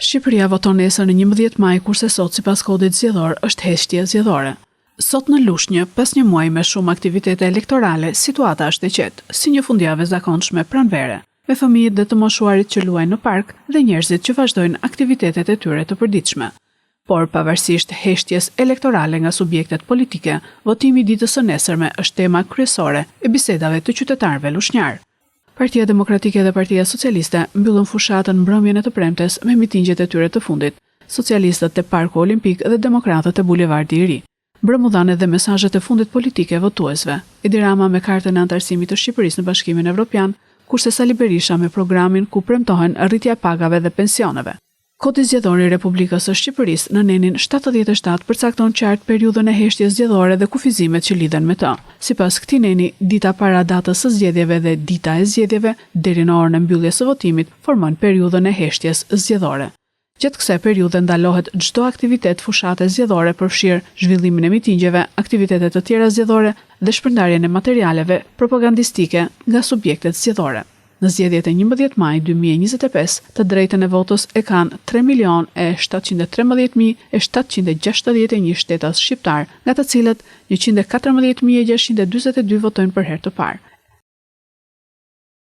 Shqipëria voton nesër në 11 maj, kurse sot sipas kodit zgjedhor është heshtje zgjedhore. Sot në Lushnjë, pas një muaji me shumë aktivitete elektorale, situata është e qetë, si një fundjavë zakonshme pranvere, me fëmijët dhe të moshuarit që luajnë në park dhe njerëzit që vazhdojnë aktivitetet e tyre të përditshme. Por pavarësisht heshtjes elektorale nga subjektet politike, votimi ditës së nesërme është tema kryesore e bisedave të qytetarëve lushnjar. Partia Demokratike dhe Partia Socialiste mbyllën fushatën mbrëmjen e të premtes me mitingjet e tyre të fundit, socialistët te Parku Olimpik dhe demokratët te Bulevardi i Ri. Mbrëmudhanë edhe mesazhet e fundit politike votuesve. Edi Rama me kartën e antarësimit të Shqipërisë në Bashkimin Evropian, kurse Sali Berisha me programin ku premtohen rritja e pagave dhe pensioneve. Kodi zgjedhor i Republikës së Shqipërisë në nenin 77 përcakton qartë periudhën e heshtjes zgjedhore dhe kufizimet që lidhen me të. Sipas këtij neni, dita para datës së zgjedhjeve dhe dita e zgjedhjeve deri në orën e mbylljes së votimit formojnë periudhën e heshtjes zgjedhore. Gjatë kësaj periudhe ndalohet çdo aktivitet fushate zgjedhore, përfshirë zhvillimin e mitingjeve, aktivitete të tjera zgjedhore dhe shpërndarjen e materialeve propagandistike nga subjektet zgjedhore. Në zgjedhjet e 11 maj 2025, të drejtën e votës e kanë 3.713.761 shtetas shqiptar, nga të cilët 114.642 votojnë për herë të parë.